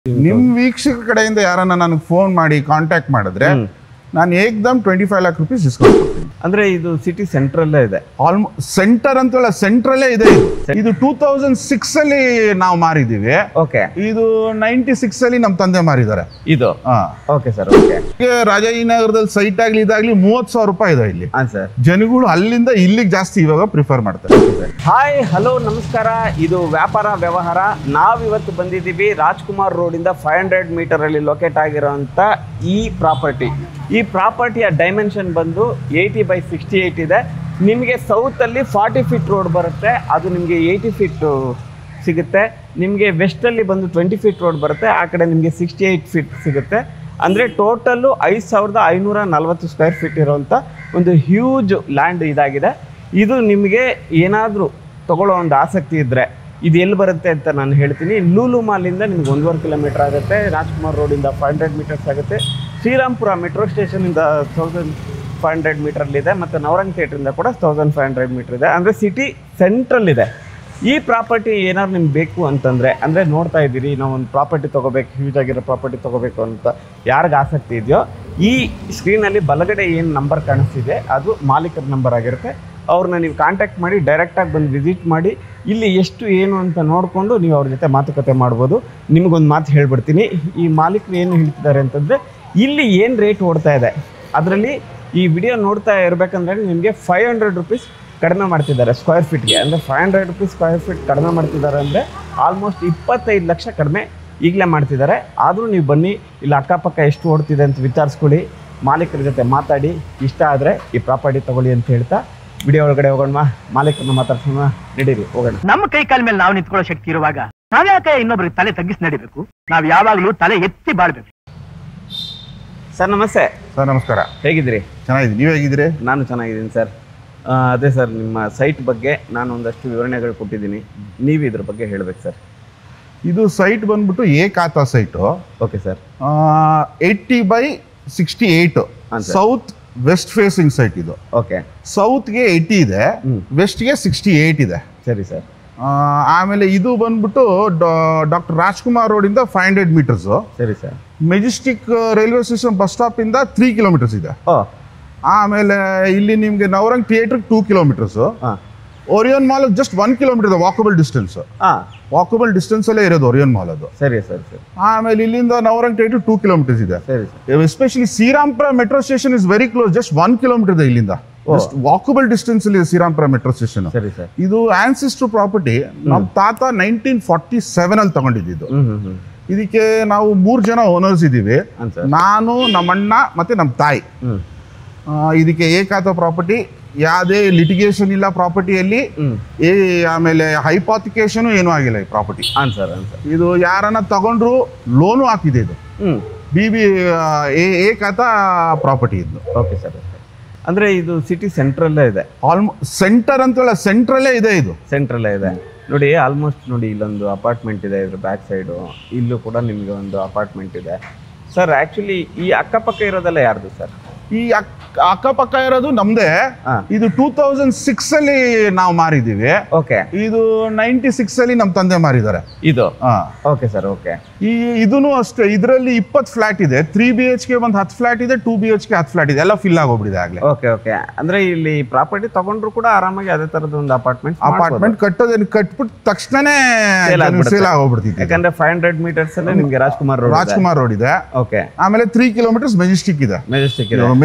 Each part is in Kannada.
ನಿಮ್ ವೀಕ್ಷಕ ಕಡೆಯಿಂದ ಯಾರನ್ನ ನನಗೆ ಫೋನ್ ಮಾಡಿ ಕಾಂಟ್ಯಾಕ್ಟ್ ಮಾಡಿದ್ರೆ ನಾನು ಏಕ್ದಮ್ 25 lakh rupees ಡಿಸ್ಕೌಂಟ್ ಕೊಡ್ತೀನಿ. ಅಂದ್ರೆ ಇದು ಸಿಟಿ ಸೆಂಟ್ರಲ್ಲೇ ಇದೆ, ಆಲ್ಮೋಸ್ಟ್ ಸೆಂಟರ್ ಅಂತಲ್ಲ, ಸೆಂಟ್ರಲ್ಲೇ ಇದೆ. ಇದು 2006 ಅಲ್ಲಿ ನಾವು ಮಾರಿದೀವಿ. ಓಕೆ. ಇದು 96 ಅಲ್ಲಿ ನಮ್ಮ ತಂದೆ ಮಾರಿದ್ದಾರೆ ಇದು. Okay sir. ಓಕೆ. ರಾಜಾಜಿನಗರದಲ್ಲಿ ಸೈಟ್ ಆಗ್ಲಿ ಇದಾಗ್ಲಿ 30,000 ರೂಪಾಯಿ ಇದೆ ಇಲ್ಲಿ. ಸರ್, ಜನಗಳು ಅಲ್ಲಿಂದ ಇಲ್ಲಿಗೆ ಜಾಸ್ತಿ ಇವಾಗ ಪ್ರಿಫರ್ ಮಾಡ್ತಾರೆ. ಹಾಯ್, ಹಲೋ, ನಮಸ್ಕಾರ. ಇದು ವ್ಯಾಪಾರ ವ್ಯವಹಾರ. ನಾವಿವತ್ತು ಬಂದಿದ್ದೀವಿ ರಾಜ್ಕುಮಾರ್ ರೋಡಿಂದ 500 ಮೀಟರ್ ಅಲ್ಲಿ ಲೊಕೇಟ್ ಆಗಿರೋಂಥ ಈ ಪ್ರಾಪರ್ಟಿಯ ಡೈಮೆನ್ಷನ್ ಬಂದು 80/68 ಇದೆ. ನಿಮಗೆ ಸೌತಲ್ಲಿ 40 ಫೀಟ್ ರೋಡ್ ಬರುತ್ತೆ, ಅದು ನಿಮಗೆ 80 ಫೀಟ್ ಸಿಗುತ್ತೆ. ನಿಮಗೆ ವೆಸ್ಟಲ್ಲಿ ಬಂದು 20 ಫೀಟ್ ರೋಡ್ ಬರುತ್ತೆ, ಆ ಕಡೆ ನಿಮಗೆ 68 ಫೀಟ್ ಸಿಗುತ್ತೆ. ಅಂದರೆ ಟೋಟಲ್ಲು 5,540 ಸ್ಕ್ವೇರ್ ಫೀಟ್ ಇರೋವಂಥ ಒಂದು ಹ್ಯೂಜ್ ಲ್ಯಾಂಡ್ ಇದಾಗಿದೆ. ಇದು ನಿಮಗೆ ಏನಾದರೂ ತಗೊಳ್ಳೋ ಒಂದು ಆಸಕ್ತಿ ಇದ್ದರೆ ಇದು ಎಲ್ಲಿ ಬರುತ್ತೆ ಅಂತ ನಾನು ಹೇಳ್ತೀನಿ. ಲೂಲು ಮಾಲಿಂದ ನಿಮ್ಗೆ 1.5 ಕಿಲೋಮೀಟರ್ ಆಗುತ್ತೆ, ರಾಜ್ಕುಮಾರ್ ರೋಡಿಂದ 500 ಮೀಟರ್ಸ್ ಆಗುತ್ತೆ, ಶ್ರೀರಾಮ್ಪುರ ಮೆಟ್ರೋ ಸ್ಟೇಷನಿಂದ 1500 ಮೀಟ್ರಲ್ಲಿದೆ, ಮತ್ತು ನವರಂಗ್ ಥಿಯೇಟ್ರಿಂದ ಕೂಡ 1500 ಮೀಟರ್ ಇದೆ. ಅಂದರೆ ಸಿಟಿ ಸೆಂಟ್ರಲ್ಲಿದೆ. ಈ ಪ್ರಾಪರ್ಟಿ ಏನಾದ್ರು ನಿಮ್ಗೆ ಬೇಕು ಅಂತಂದರೆ, ಅಂದರೆ ನೋಡ್ತಾ ಇದ್ದೀರಿ ನಾವು ಒಂದು ಪ್ರಾಪರ್ಟಿ ತೊಗೋಬೇಕು, ಹ್ಯೂಜ್ ಆಗಿರೋ ಪ್ರಾಪರ್ಟಿ ತೊಗೋಬೇಕು ಅಂತ ಯಾರಿಗೆ ಆಸಕ್ತಿ ಇದೆಯೋ, ಈ ಸ್ಕ್ರೀನಲ್ಲಿ ಬಲಗಡೆ ಏನು ನಂಬರ್ ಕಾಣಿಸ್ತಿದೆ ಅದು ಮಾಲೀಕರ ನಂಬರ್ ಆಗಿರುತ್ತೆ. ಅವ್ರನ್ನ ನೀವು ಕಾಂಟ್ಯಾಕ್ಟ್ ಮಾಡಿ ಡೈರೆಕ್ಟಾಗಿ ಬಂದು ವಿಸಿಟ್ ಮಾಡಿ ಇಲ್ಲಿ ಎಷ್ಟು ಏನು ಅಂತ ನೋಡಿಕೊಂಡು ನೀವು ಅವ್ರ ಜೊತೆ ಮಾತುಕತೆ ಮಾಡ್ಬೋದು. ನಿಮಗೊಂದು ಮಾತು ಹೇಳ್ಬಿಡ್ತೀನಿ, ಈ ಮಾಲೀಕರು ಏನು ಹೇಳ್ತಿದ್ದಾರೆ ಅಂತಂದರೆ ಇಲ್ಲಿ ಏನು ರೇಟ್ ಓಡ್ತಾ ಇದೆ ಅದರಲ್ಲಿ ಈ ವಿಡಿಯೋ ನೋಡ್ತಾ ಇರಬೇಕಂದ್ರೆ ನಿಮಗೆ 500 ರೂಪೀಸ್ ಕಡಿಮೆ ಮಾಡ್ತಿದ್ದಾರೆ ಸ್ಕ್ವೇರ್ ಫೀಟ್ಗೆ. ಅಂದರೆ 500 ರೂಪೀಸ್ ಸ್ಕ್ವೇರ್ ಫೀಟ್ ಕಡಿಮೆ ಮಾಡ್ತಿದ್ದಾರೆ ಅಂದರೆ ಆಲ್ಮೋಸ್ಟ್ 25 ಲಕ್ಷ ಕಡಿಮೆ ಈಗಲೇ ಮಾಡ್ತಿದ್ದಾರೆ. ಆದರೂ ನೀವು ಬನ್ನಿ, ಇಲ್ಲಿ ಅಕ್ಕಪಕ್ಕ ಎಷ್ಟು ಓಡ್ತಿದೆ ಅಂತ ವಿಚಾರಿಸ್ಕೊಳ್ಳಿ, ಮಾಲೀಕರ ಜೊತೆ ಮಾತಾಡಿ, ಇಷ್ಟ ಆದರೆ ಈ ಪ್ರಾಪರ್ಟಿ ತೊಗೊಳ್ಳಿ ಅಂತ ಹೇಳ್ತಾ ವಿಡಿಯೋ ಒಳಗಡೆ ಹೋಗೋಣ. ಮಾಲೀಕರನ್ನ ಮಾತಾಡ್ಸೋಣ, ನಡೀರಿ ಹೋಗೋಣ. ನಮ್ಮ ಕೈ ಕಾಲ ಮೇಲೆ ನಾವು ನಿಂತ್ಕೊಳ್ಳೋ ಶಕ್ತಿ ಇರುವಾಗ ನಾವ್ಯಾಕೆ ಇನ್ನೊಬ್ರಿಗೆ ತಲೆ ತಗ್ಗಿಸಿ ನಡಿಬೇಕು? ನಾವು ಯಾವಾಗಲೂ ತಲೆ ಎತ್ತಿ ಬಾಳ್ಬೇಕು. ಸರ್ ನಮಸ್ತೆ. ಸರ್ ನಮಸ್ಕಾರ. ಹೇಗಿದ್ದೀರಿ? ಚೆನ್ನಾಗಿದ್ದೀನಿ, ನೀವು ಹೇಗಿದ್ದೀರಿ? ನಾನು ಚೆನ್ನಾಗಿದ್ದೀನಿ ಸರ್. ಅದೇ ಸರ್, ನಿಮ್ಮ ಸೈಟ್ ಬಗ್ಗೆ ನಾನು ಒಂದಷ್ಟು ವಿವರಣೆಗಳು ಕೊಟ್ಟಿದ್ದೀನಿ, ನೀವು ಇದ್ರ ಬಗ್ಗೆ ಹೇಳಬೇಕು ಸರ್. ಇದು ಸೈಟ್ ಬಂದ್ಬಿಟ್ಟು ಏಕಾತ site. Okay sir. 80/68 south west facing site ಇದು. ಓಕೆ. ಸೌತ್ಗೆ 80 ಇದೆ, ವೆಸ್ಟ್ಗೆ 68 ಇದೆ. ಸರಿ ಸರ್. ಆಮೇಲೆ ಇದು ಬಂದ್ಬಿಟ್ಟು ಡಾಕ್ಟರ್ ರಾಜ್ಕುಮಾರ್ ರೋಡಿಂದ 500 ಮೀಟರ್ಸು. ಸರಿ sir. Majestic railway station bus ಸ್ಟಾಪಿಂದ 3 ಕಿಲೋಮೀಟರ್ಸ್ ಇದೆ. ಆಮೇಲೆ ಇಲ್ಲಿ ನಿಮಗೆ Navrang theatre 2 kilometres. Orion mall just 1 kilometre walkable distance. Walkable distance ಅಲ್ಲೇ ಇರೋದು ಓರಿಯನ್ ಮಾಲ್ ಅದು. ಸರಿ ಸರ್. ಸರಿ. ಆಮೇಲೆ ಇಲ್ಲಿಂದ ನವರಂಗ್ ಥಿಯೇಟರ್ 2 ಕಿಲೋಮೀಟರ್ಸ್ ಇದೆ. ಸರಿ sir. Especially Shrirampur metro station is very close, just 1 kilometre ಇದೆ ಇಲ್ಲಿಂದ. ವಾಕಬಲ್ ಡಿಸ್ಟೆನ್ಸ್ ಅಲ್ಲಿ ಶ್ರೀರಾಮ್ಪುರ ಮೆಟ್ರೋ ಸ್ಟೇಷನ್. ಸರಿ ಸರ್. ಇದು ಆನ್ಸಿಸ್ಟರ್ ಪ್ರಾಪರ್ಟಿ. ನಮ್ಮ ತಾತ 1947 ಅಲ್ಲಿ ತಗೊಂಡಿದ್ದು. ಇದಕ್ಕೆ ನಾವು 3 ಜನ ಓನರ್ಸ್ ಇದ್ದೀವಿ, ನಾನು, ನಮ್ಮಣ್ಣ ಮತ್ತೆ ನಮ್ಮ ತಾಯಿ. ಇದಕ್ಕೆ ಏಕಾತ ಪ್ರಾಪರ್ಟಿ, ಯಾವುದೇ ಲಿಟಿಗೇಷನ್ ಇಲ್ಲ ಪ್ರಾಪರ್ಟಿಯಲ್ಲಿ. ಆಮೇಲೆ ಹೈಪಾಥಿಕೇಶನ್ ಏನೂ ಆಗಿಲ್ಲ ಈ ಪ್ರಾಪರ್ಟಿ. ಇದು ಯಾರನ್ನ ತಗೊಂಡ್ರು ಲೋನು ಹಾಕಿದೆ. ಇದು BB ಏಕಾತ ಪ್ರಾಪರ್ಟಿ ಇದು. Okay sir. ಅಂದರೆ ಇದು ಸಿಟಿ ಸೆಂಟ್ರಲ್ಲೇ ಇದೆ, ಆಲ್ಮೋಸ್ಟ್ ಸೆಂಟರ್ ಅಂತಲ್ಲ, ಸೆಂಟ್ರಲ್ಲೇ ಇದೆ. ಇದು ಸೆಂಟ್ರಲ್ಲೇ ಇದೆ ನೋಡಿ. ಆಲ್ಮೋಸ್ಟ್ ನೋಡಿ, ಇಲ್ಲೊಂದು ಅಪಾರ್ಟ್ಮೆಂಟ್ ಇದೆ, ಇದ್ರ ಬ್ಯಾಕ್ ಸೈಡು ಇಲ್ಲೂ ಕೂಡ ನಿಮಗೆ ಒಂದು ಅಪಾರ್ಟ್ಮೆಂಟ್ ಇದೆ ಸರ್. ಆ್ಯಕ್ಚುಲಿ ಈ ಅಕ್ಕಪಕ್ಕ ಇರೋದೆಲ್ಲ ಯಾರ್ದು ಸರ್? ಈ ಅಕ್ಕಪಕ್ಕ ಇರೋದು ನಮ್ದೇ. ಇದು 2006 ಅಲ್ಲಿ ನಾವು ಮಾರಿದೀವಿ. ಓಕೆ. ಇದು 96 ಅಲ್ಲಿ ನಮ್ಮ ತಂದೆ ಮಾರಿದ್ದಾರೆ ಇದು. Okay sir. ಓಕೆ. ಇದೂನು ಅಷ್ಟೇ, ಇದರಲ್ಲಿ 20 ಫ್ಲಾಟ್ ಇದೆ. 3 BHK ಒಂದು 10 ಫ್ಲಾಟ್ ಇದೆ, 2 BHK 10 ಫ್ಲಾಟ್ ಇದೆ. ಎಲ್ಲ ಫಿಲ್ ಆಗೋಗ್ಬಿಟ್ಟಿದೆ ಆಗ್ಲೇ. ಓಕೆ. ಓಕೆ. ಅಂದ್ರೆ ಇಲ್ಲಿ ಪ್ರಾಪರ್ಟಿ ತಗೊಂಡ್ರು ಕೂಡ ಆರಾಮಾಗಿ ಅದೇ ತರದ ಒಂದು ಅಪಾರ್ಟ್ಮೆಂಟ್ ಕಟ್ಬಿಟ್ಟು ತಕ್ಷಣನೇ ಸೇಲ್ ಆಗೋಗ್ಬಿಡ್ತಿದೆ. ಯಾಕಂದ್ರೆ 500 ಮೀಟರ್ಸ್ ಅಲ್ಲೇ ನಿಮ್ಗೆ ರಾಜ್ಕುಮಾರ್ ರೋಡ್ ಇದೆ. ಓಕೆ. ಆಮೇಲೆ 3 ಕಿಲೋಮೀಟರ್ಸ್ ಮೆಜೆಸ್ಟಿಕ್ ಇದೆ.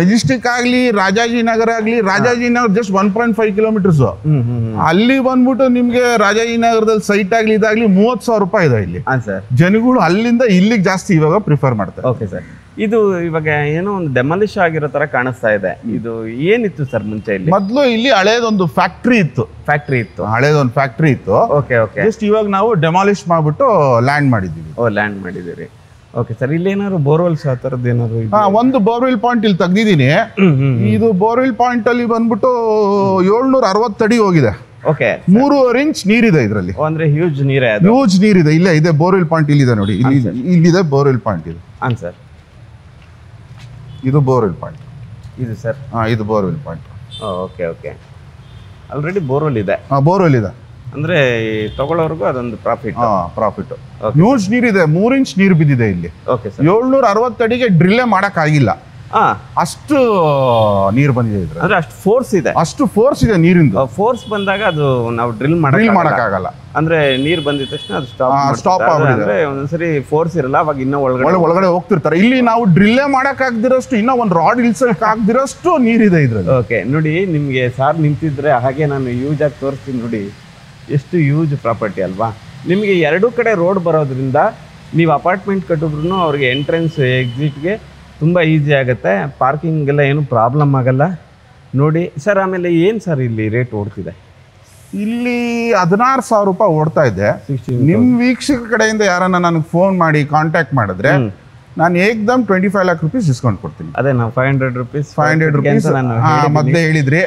ಮೆಜೆಸ್ಟಿಕ್ ಆಗ್ಲಿ, ರಾಜಾಜಿನಗರ ಆಗ್ಲಿ, ರಾಜಾಜಿನಗರ ಜಸ್ಟ್ 1.5 ಕಿಲೋಮೀಟರ್ಸ್. ಅಲ್ಲಿ ಬಂದ್ಬಿಟ್ಟು ನಿಮ್ಗೆ ರಾಜಾಜಿನಗರದಲ್ಲಿ ಸೈಟ್ ಆಗ್ಲಿ ಇದಾಗ್ಲಿ 30,000 ರೂಪಾಯಿ ಇದೆ ಇಲ್ಲಿ. ಜನಗಳು ಅಲ್ಲಿಂದ ಇಲ್ಲಿಗೆ ಜಾಸ್ತಿ ಇವಾಗ ಪ್ರಿಫರ್ ಮಾಡ್ತಾರೆ. Okay sir. ಇದು ಇವಾಗ ಏನೋ ಒಂದು ಡೆಮಾಲಿಶ್ ಆಗಿರೋ ತರ ಕಾಣಿಸ್ತಾ ಇದೆ. ಇದು ಏನಿತ್ತು ಸರ್ ಮುಂಚೆ ಇಲ್ಲಿ? ಮೊದಲು ಇಲ್ಲಿ ಹಳೇದೊಂದು ಫ್ಯಾಕ್ಟ್ರಿ ಇತ್ತು. ಹಳೇದೊಂದು ಫ್ಯಾಕ್ಟ್ರಿ ಇತ್ತು. ಓಕೆ. ಓಕೆ. ಜಸ್ಟ್ ಇವಾಗ ನಾವು ಡೆಮಾಲಿಶ್ ಮಾಡ್ಬಿಟ್ಟು ಲ್ಯಾಂಡ್ ಮಾಡಿದ್ದೀವಿ. ಲ್ಯಾಂಡ್ ಮಾಡಿದ್ದೀರಿ. Okay sir. ಇಲ್ಲಿ ಏನಾದ್ರು ಬೋರ್ವೆಲ್ಸ್ ಆ ಥರದ್ದು ಏನಾದ್ರು? ಒಂದು ಬೋರ್ವೆಲ್ ಪಾಯಿಂಟ್ ಇಲ್ಲಿ ತೆಗ್ದಿದ್ದೀನಿ. ಇದು ಬೋರ್ವೆಲ್ ಪಾಯಿಂಟ್ ಅಲ್ಲಿ ಬಂದ್ಬಿಟ್ಟು 760 ಅಡಿ ಹೋಗಿದೆ. ಓಕೆ. 3.5 ಇಂಚ್ ನೀರಿದೆ ಇದರಲ್ಲಿ. ಅಂದ್ರೆ ಹ್ಯೂಜ್ ನೀರೇ? ಹ್ಯೂಜ್ ನೀರಿದೆ. ಇಲ್ಲೇ ಇದೆ ಬೋರ್ವೆಲ್ ಪಾಯಿಂಟ್, ಇಲ್ಲಿದೆ ನೋಡಿ, ಇಲ್ಲಿದೆ ಬೋರ್ವೆಲ್ ಪಾಯಿಂಟ್. ಇದು ಸರ್, ಇದು ಬೋರ್ವೆಲ್ ಪಾಯಿಂಟ್. ಇದು ಸರ್? ಇದು borewell point. Okay. Okay. Already borewell ಇದೆ? ಬೋರ್ವೆಲ್ ಇದೆ. ಅಂದ್ರೆ ತಗೊಳ್ಳೋರ್ಗು ಅದೊಂದು ಪ್ರಾಫಿಟ್. ಪ್ರಾಫಿಟ್. ಹ್ಯೂಜ್ ನೀರಿದೆ, 3 ಇಂಚ್ ನೀರು ಬಿದ್ದಿದೆ ಇಲ್ಲಿ. Okay sir. 760 ಅಡಿಗೆ ಡ್ರಿಲ್ಲೇ ಮಾಡಕ್ ಆಗಿಲ್ಲ, ಅಷ್ಟು ನೀರು ಬಂದಿದೆ ಇದ್ರೆ. ಅಂದ್ರೆ ಅಷ್ಟು ಫೋರ್ಸ್ ಇದೆ, ಅಷ್ಟು ಫೋರ್ಸ್ ಇದೆ ನೀರಿಂದು. ಫೋರ್ಸ್ ಬಂದಾಗ ಅದು ನಾವು ಡ್ರಿಲ್ ಮಾಡಕ್ ಆಗಲ್ಲ. ಅಂದ್ರೆ ನೀರ್ ಬಂದಿದ ತಕ್ಷಣ ಅದು ಸ್ಟಾಪ್ ಆಗ್ಬಿಡುತ್ತೆ. ಒಂದೊಂದ್ಸರಿ ಫೋರ್ಸ್ ಇರಲ್ಲ, ಅವಾಗ ಇನ್ನೂ ಒಳಗಡೆ ಹೋಗ್ತಿರ್ತಾರೆ. ಇಲ್ಲಿ ನಾವು ಡ್ರಿಲ್ಲೇ ಮಾಡಕ್ ಆಗದಿರೋಷ್ಟು, ಇನ್ನೂ ಒಂದು ರಾಡ್ ಇಳ್ಸಕ್ ಆಗದಿರೋಷ್ಟು ನೀರಿದೆ ಇದ್ರಲ್ಲಿ. ಓಕೆ, ನೋಡಿ ನಿಮ್ಗೆ ಸಾರ್ ನಿಂತಿದ್ರೆ ಹಾಗೆ ನಾನು ಯೂಸ್ ಆಗಿ ತೋರಿಸ್ತೀನಿ. ನೋಡಿ ಎಷ್ಟು ಯೂಸ್ ಪ್ರಾಪರ್ಟಿ ಅಲ್ವಾ. ನಿಮಗೆ ಎರಡೂ ಕಡೆ ರೋಡ್ ಬರೋದ್ರಿಂದ ನೀವು ಅಪಾರ್ಟ್ಮೆಂಟ್ ಕಟ್ಟಿದ್ರು ಅವ್ರಿಗೆ ಎಂಟ್ರೆನ್ಸ್ ಎಕ್ಸಿಟ್ಗೆ ತುಂಬ ಈಸಿ ಆಗುತ್ತೆ. ಪಾರ್ಕಿಂಗ್ ಎಲ್ಲ ಏನು ಪ್ರಾಬ್ಲಮ್ ಆಗಲ್ಲ. ನೋಡಿ ಸರ್, ಆಮೇಲೆ ಏನು ಸರ್ ಇಲ್ಲಿ ರೇಟ್ ಓಡ್ತಿದೆ? ಇಲ್ಲಿ 16,000 ರೂಪಾಯಿ ಓಡ್ತಾ ಇದೆ. ನಿಮ್ಮ ವೀಕ್ಷಕ ಕಡೆಯಿಂದ ಯಾರನ್ನ ನನಗೆ ಫೋನ್ ಮಾಡಿ ಕಾಂಟ್ಯಾಕ್ಟ್ ಮಾಡಿದ್ರೆ ನಾನು ಏಕ್ದಮ್ 25 lakh rupees ಡಿಸ್ಕೌಂಟ್ ಕೊಡ್ತೀನಿ. ಅದೇ ನಾವು 500 rupees ಮೊದಲೇ ಹೇಳಿದ್ರಿ.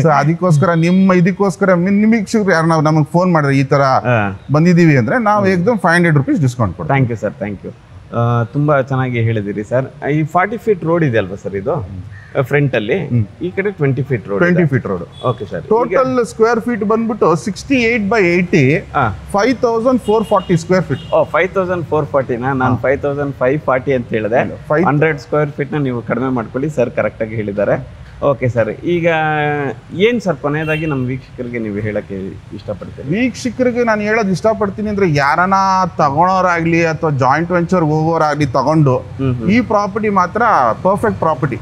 ಸೊ ಅದಕ್ಕೋಸ್ಕರ ಇದಕ್ಕೋಸ್ಕರ ನಿಮ್ಮ ವೀಕ್ಷಕರು ಯಾರು ನಮಗೆ ಫೋನ್ ಮಾಡಿದ್ರೆ ಈ ತರ ಬಂದಿದ್ದೀವಿ ಅಂದ್ರೆ ನಾವು ಏಕ್ದಮ್ 500 rupees ಡಿಸ್ಕೌಂಟ್ ಕೊಡ್ತೀವಿ. Thank you sir, thank you. ತುಂಬ ಚೆನ್ನಾಗಿ ಹೇಳಿದಿರಿ ಸರ್. ಈ 40 feet ರೋಡ್ ಇದೆ ಅಲ್ವಾ ಸರ್ ಇದು ಫ್ರಂಟ್ ಅಲ್ಲಿ? ಈ ಕಡೆ 20 feet road. 20 feet road. Okay sir. Total square feet ಬಂದ್ಬಿಟ್ಟು 68/80, 5,440 ಸ್ಕ್ವೇರ್ ಫೀಟ್. 5,440 ನಾನು 5,540 ಅಂತ ಹೇಳಿದೆ. 100 ಸ್ಕ್ವೇರ್ ಫೀಟ್ ನ ನೀವು ಕಡಿಮೆ ಮಾಡ್ಕೊಳ್ಳಿ ಸರ್, ಕರೆಕ್ಟ್ ಆಗಿ ಹೇಳಿದ್ದಾರೆ. ಓಕೆ ಸರ್, ಈಗ ಏನು ಸರ್ ಕೊನೆಯದಾಗಿ ನಮ್ಮ ವೀಕ್ಷಕರಿಗೆ ನೀವು ಹೇಳಕ್ಕೆ ಇಷ್ಟಪಡ್ತೀರಿ? ವೀಕ್ಷಕರಿಗೆ ನಾನು ಹೇಳೋದು ಇಷ್ಟಪಡ್ತೀನಿ ಅಂದ್ರೆ, ಯಾರನ್ನ ತಗೊಳೋರಾಗ್ಲಿ ಅಥವಾ ಜಾಯಿಂಟ್ ವೆಂಚರ್ ಹೋಗೋರಾಗ್ಲಿ ತಗೊಂಡು ಈ ಪ್ರಾಪರ್ಟಿ ಮಾತ್ರ ಪರ್ಫೆಕ್ಟ್ ಪ್ರಾಪರ್ಟಿ.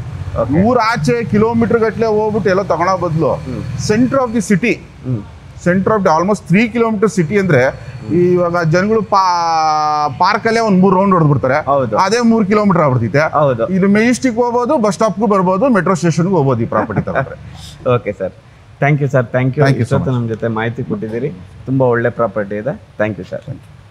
ಊರಾಚೆ ಕಿಲೋಮೀಟರ್ ಗಟ್ಟಲೆ ಹೋಗ್ಬಿಟ್ಟು ಎಲ್ಲ ತಗೊಳೋ ಬದಲು centre of the city, centre of the almost 3 kilometers city ಅಂದ್ರೆ ಇವಾಗ ಜನಗಳು ಪಾರ್ಕಲ್ಲೇ ಒಂದು 3 ರೌಂಡ್ ಹೊಡೆದ್ಬಿಡ್ತಾರೆ. ಅದೇ 3 kilometer ಆಗ್ಬಿಡ್ತೈತೆ. ಇದು ಮೆಜೆಸ್ಟಿಕ್ ಹೋಗ್ಬೋದು, ಬಸ್ ಸ್ಟಾಪ್ಗೂ ಬರ್ಬೋದು, ಮೆಟ್ರೋ ಸ್ಟೇಷನ್ಗೂ ಹೋಗ್ಬೋದು ಈ ಪ್ರಾಪರ್ಟಿ ತಗೊಂಡ್ರೆ. Okay sir, thank you sir, thank you. ಇಷ್ಟೊತ್ತು ನಮ್ಮ ಜೊತೆ ಮಾಹಿತಿ ಕೊಟ್ಟಿದ್ದೀರಿ. ತುಂಬ ಒಳ್ಳೆ ಪ್ರಾಪರ್ಟಿ ಇದೆ. Thank you sir.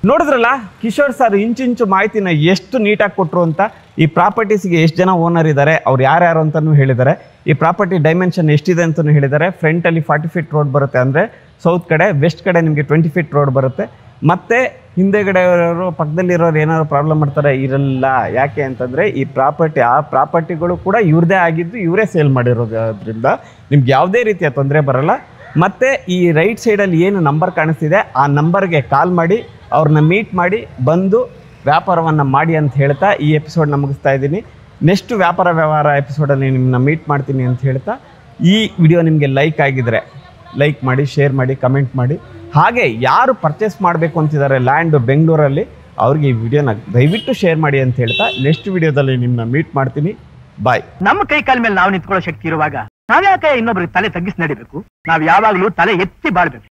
ನೋಡಿದ್ರಲ್ಲ, ಕಿಶೋರ್ ಸರ್ ಇಂಚಿಂಚು ಮಾಹಿತಿನ ಎಷ್ಟು ನೀಟಾಗಿ ಕೊಟ್ಟರು ಅಂತ. ಈ ಪ್ರಾಪರ್ಟೀಸ್ಗೆ ಎಷ್ಟು ಜನ ಓನರ್ ಇದ್ದಾರೆ, ಅವ್ರು ಯಾರ್ಯಾರು ಅಂತಲೂ ಹೇಳಿದ್ದಾರೆ. ಈ ಪ್ರಾಪರ್ಟಿ ಡೈಮೆನ್ಷನ್ ಎಷ್ಟಿದೆ ಅಂತಲೂ ಹೇಳಿದ್ದಾರೆ. ಫ್ರಂಟಲ್ಲಿ 40 feet ರೋಡ್ ಬರುತ್ತೆ ಅಂದರೆ ಸೌತ್ ಕಡೆ, ವೆಸ್ಟ್ ಕಡೆ ನಿಮಗೆ 20 feet ರೋಡ್ ಬರುತ್ತೆ. ಮತ್ತು ಹಿಂದೆಗಡೆಯವರು ಪಕ್ಕದಲ್ಲಿರೋರು ಏನಾದ್ರು ಪ್ರಾಬ್ಲಮ್ ಮಾಡ್ತಾರೆ ಇರಲ್ಲ. ಯಾಕೆ ಅಂತಂದರೆ ಈ ಪ್ರಾಪರ್ಟಿಗಳು ಕೂಡ ಇವ್ರದ್ದೇ ಆಗಿದ್ದು, ಇವರೇ ಸೇಲ್ ಮಾಡಿರೋದ್ರಿಂದ ನಿಮ್ಗೆ ಯಾವುದೇ ರೀತಿಯ ತೊಂದರೆ ಬರಲ್ಲ. ಮತ್ತು ಈ ರೈಟ್ ಸೈಡಲ್ಲಿ ಏನು ನಂಬರ್ ಕಾಣಿಸ್ತಿದೆ ಆ ನಂಬರ್ಗೆ ಕಾಲ್ ಮಾಡಿ ಅವ್ರನ್ನ ಮೀಟ್ ಮಾಡಿ ಬಂದು ವ್ಯಾಪಾರವನ್ನು ಮಾಡಿ ಅಂತ ಹೇಳ್ತಾ ಈ ಎಪಿಸೋಡ್ನ ಮುಗಿಸ್ತಾ ಇದ್ದೀನಿ. ನೆಕ್ಸ್ಟ್ ವ್ಯಾಪಾರ ವ್ಯವಹಾರ ಎಪಿಸೋಡಲ್ಲಿ ನಿಮ್ಮನ್ನ ಮೀಟ್ ಮಾಡ್ತೀನಿ ಅಂತ ಹೇಳ್ತಾ, ಈ ವಿಡಿಯೋ ನಿಮಗೆ ಲೈಕ್ ಆಗಿದ್ರೆ ಲೈಕ್ ಮಾಡಿ, ಶೇರ್ ಮಾಡಿ, ಕಮೆಂಟ್ ಮಾಡಿ. ಹಾಗೆ ಯಾರು ಪರ್ಚೇಸ್ ಮಾಡಬೇಕು ಅಂತಿದ್ದಾರೆ ಲ್ಯಾಂಡ್ ಬೆಂಗಳೂರಲ್ಲಿ, ಅವ್ರಿಗೆ ಈ ವಿಡಿಯೋನ ದಯವಿಟ್ಟು ಶೇರ್ ಮಾಡಿ ಅಂತ ಹೇಳ್ತಾ ನೆಕ್ಸ್ಟ್ ವಿಡಿಯೋದಲ್ಲಿ ನಿಮ್ಮನ್ನ ಮೀಟ್ ಮಾಡ್ತೀನಿ. ಬಾಯ್. ನಮ್ಮ ಕೈ ಕಾಲ ಮೇಲೆ ನಾವು ನಿಂತ್ಕೊಳ್ಳೋ ಶಕ್ತಿ ಇರುವಾಗ ನಾವ್ಯಾಕೆ ಇನ್ನೊಬ್ರಿಗೆ ತಲೆ ತಗ್ಗಿಸಿ ನಡಿಬೇಕು? ನಾವ್ ಯಾವಾಗ್ಲೂ ತಲೆ ಎತ್ತಿ ಬಾಳ್ಬೇಕು.